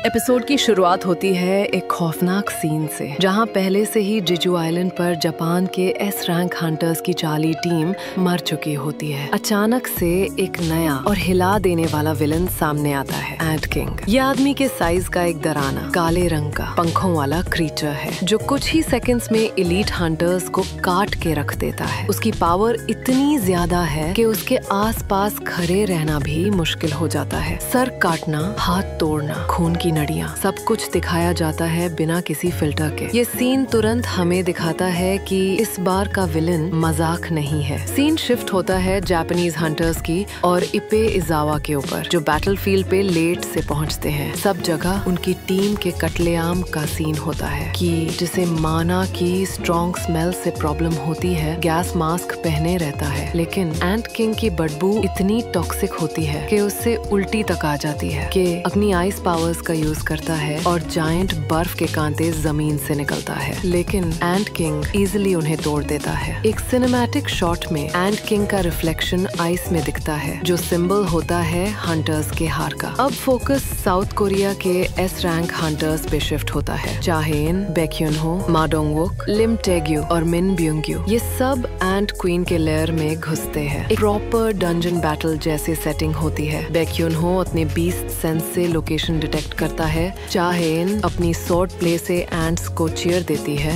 Episode की शुरुआत होती है एक खौफनाक सीन से, जहां पहले से ही जेजू आइलैंड पर जापान के एस रैंक हंटर्स की चाली टीम मर चुकी होती है। अचानक से एक नया और हिला देने वाला विलन सामने आता है, एंट किंग। ये आदमी के साइज का एक डराना काले रंग का पंखों वाला क्रीचर है, जो कुछ ही सेकंड्स में एलीट हंटर्स को काट के रख देता है। उसकी पावर इतनी ज्यादा है कि उसके आसपास खड़े रहना भी मुश्किल हो जाता है। सर काटना, हाथ तोड़ना, खून की नड़ियाँ, सब कुछ दिखाया जाता है बिना किसी फिल्टर के। ये सीन तुरंत हमें दिखाता है कि इस बार का विलन मजाक नहीं है। सीन शिफ्ट होता है जापानीज हंटर्स की और इपे इजावा के ऊपर, जो बैटलफील्ड पे लेट से पहुंचते हैं। सब जगह उनकी टीम के कत्लेआम का सीन होता है कि जिसे माना की स्ट्रॉन्ग स्मेल से प्रॉब्लम होती है, गैस मास्क पहने रहता है, लेकिन एंट किंग की बदबू इतनी टॉक्सिक होती है कि उससे उल्टी तक आ जाती है कि अपनी आइस पावर्स का यूज करता है और जायंट बर्फ के कांटे जमीन से निकलता है, लेकिन एंट किंग इजिली उन्हें तोड़ देता है। एक सिनेमैटिक शॉट में एंट किंग का रिफ्लेक्शन आइस में दिखता है, जो सिंबल होता है हंटर्स के हार का। अब फोकस साउथ कोरिया के एस रैंक हंटर्स पे शिफ्ट होता है। चाहेन, बैक्यूनहो, मा डोंगवुक, लिम टेग्यू और मिन ब्योंग्यू, ये सब एंट क्वीन के लेयर में घुसते हैं। एक प्रॉपर डंजन बैटल जैसी सेटिंग होती है। बैक्यूनहो अपने बीस्ट सेंस से लोकेशन डिटेक्ट करता है। चाहेन अपनी स्वॉर्ड प्ले से एंट्स को चीयर देती है।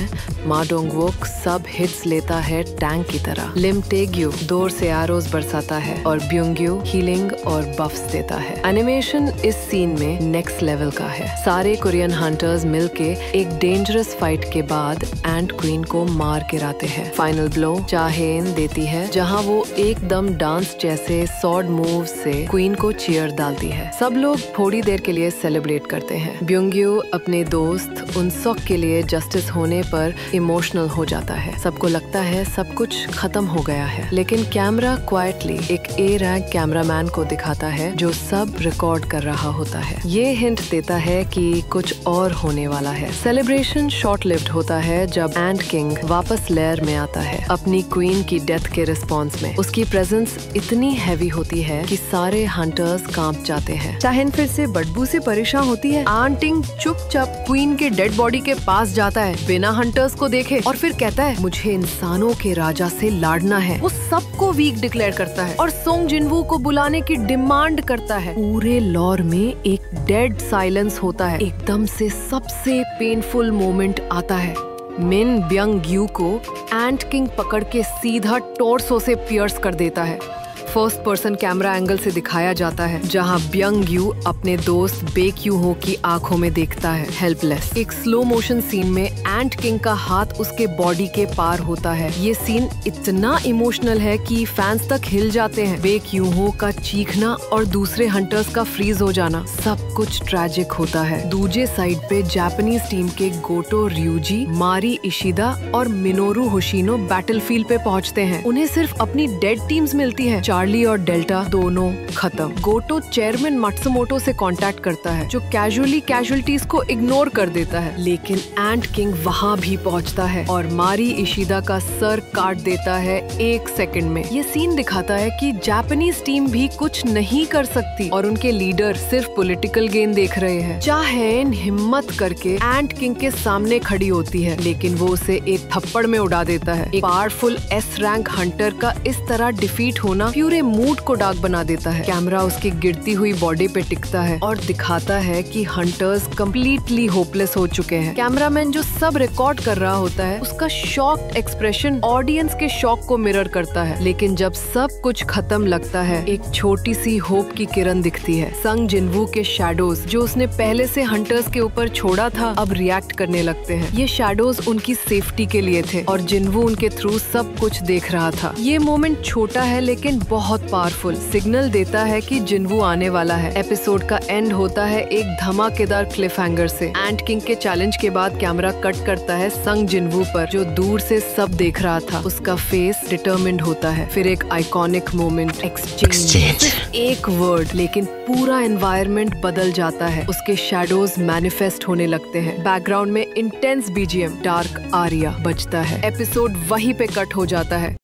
मा डोंगवुक सब हिट्स लेता है टैंक की तरह। लिम टेग्यू दूर से एरोज बरसाता है और ब्योंग्यू हीलिंग और बफ्स देता है। एनिमेशन इस सीन में नेक्स्ट लेवल का है। सारे कोरियन हंटर्स मिलके एक डेंजरस फाइट के बाद एंट क्वीन को मार गिराते हैं। फाइनल ब्लो चाहेन देती है, जहां वो एकदम डांस जैसे स्वॉर्ड मूव से क्वीन को चीयर डालती है। सब लोग थोड़ी देर के लिए सेलिब्रेट करते हैं। ब्योंग्यू अपने दोस्त उनसॉक के लिए जस्टिस होने पर इमोशनल हो जाता है। सबको लगता है सब कुछ खत्म हो गया है, लेकिन कैमरा क्वाइटली एक ए रैंक कैमरामैन को दिखाता है, जो सब रिकॉर्ड कर रहा होता है। ये हिंट देता है कि कुछ और होने वाला है। सेलिब्रेशन शॉर्ट लिव्ड होता है जब एंट किंग वापस लेयर में आता है, अपनी क्वीन की डेथ के रिस्पॉन्स में। उसकी प्रेजेंस इतनी हैवी होती है कि सारे हंटर्स कांप जाते हैं। चाहेन फिर से बदबू से परेशान होती है। आंटिंग चुपचाप क्वीन के डेड बॉडी के पास जाता है बिना हंटर्स को देखे, और फिर कहता है, मुझे इंसानों के राजा से लड़ना है। वो सबको वीक डिक्लेयर करता है और सोंग जिनवू को बुलाने की डिमांड करता है। पूरे लॉर में एक डेड साइलेंस होता है। एकदम से सबसे पेनफुल मोमेंट आता है। मिन ब्योंग्यू को एंट किंग पकड़ के सीधा टॉर्सो से पियर्स कर देता है। फर्स्ट पर्सन कैमरा एंगल से दिखाया जाता है, जहां ब्योंग्यू अपने दोस्त बैक्यूनहो की आंखों में देखता है, हेल्पलेस। एक स्लो मोशन सीन में एंट किंग का हाथ उसके बॉडी के पार होता है। ये सीन इतना इमोशनल है कि फैंस तक हिल जाते हैं। बैक्यूनहो का चीखना और दूसरे हंटर्स का फ्रीज हो जाना, सब कुछ ट्रैजिक होता है। दूसरे साइड पे जापानीज टीम के गोटो ryuji, मारी इशिदा और मिनोरू होशिनो बैटलफील्ड पे पहुंचते हैं। उन्हें सिर्फ अपनी डेड टीम्स मिलती है। चार्ली और डेल्टा दोनों खत्म। गोटो चेयरमैन मात्सुमोटो से कांटेक्ट करता है, जो कैजुअली कैजुअलिटीज को इग्नोर कर देता है, लेकिन एंट किंग वहां भी पहुंचता है और मारी इशिदा का सर काट देता है 1 सेकंड में। ये सीन दिखाता है कि जापानीज टीम भी कुछ नहीं कर सकती और उनके लीडर सिर्फ पॉलिटिकल गेन देख रहे हैं। चाहेन हिम्मत करके एंट किंग के सामने खड़ी होती है, लेकिन वो उसे एक थप्पड़ में उड़ा देता है। एक पावरफुल एस रैंक हंटर का इस तरह डिफीट होना पूरे मूड को डार्क बना देता है। कैमरा उसकी गिरती हुई बॉडी पे टिकता है और दिखाता है कि हंटर्स कंप्लीटली होपलेस हो चुके हैं। कैमरामैन जो सब रिकॉर्ड कर रहा होता है, उसका शॉक्ड एक्सप्रेशन ऑडियंस के शॉक को मिरर करता है। लेकिन जब सब कुछ खत्म लगता है, एक छोटी सी होप की किरण दिखती है। संग जिनवू के शैडोज, जो उसने पहले से हंटर्स के ऊपर छोड़ा था, अब रिएक्ट करने लगते हैं। ये शैडोज उनकी सेफ्टी के लिए थे और जिनवू उनके थ्रू सब कुछ देख रहा था। ये मोमेंट छोटा है लेकिन बहुत पावरफुल सिग्नल देता है कि जिनवू आने वाला है। एपिसोड का एंड होता है एक धमाकेदार क्लिफ हैंगर से। एंट किंग के चैलेंज के बाद कैमरा कट करता है संग जिनवू पर, जो दूर से सब देख रहा था। उसका फेस डिटरमिन्ड होता है। फिर एक आइकॉनिक मोमेंट, एक्सचेंज। एक वर्ड, लेकिन पूरा एनवायरनमेंट बदल जाता है। उसके शैडोज मैनिफेस्ट होने लगते हैं। बैकग्राउंड में इंटेंस बीजीएम डार्क आरिया बजता है। एपिसोड वहीं पे कट हो जाता है।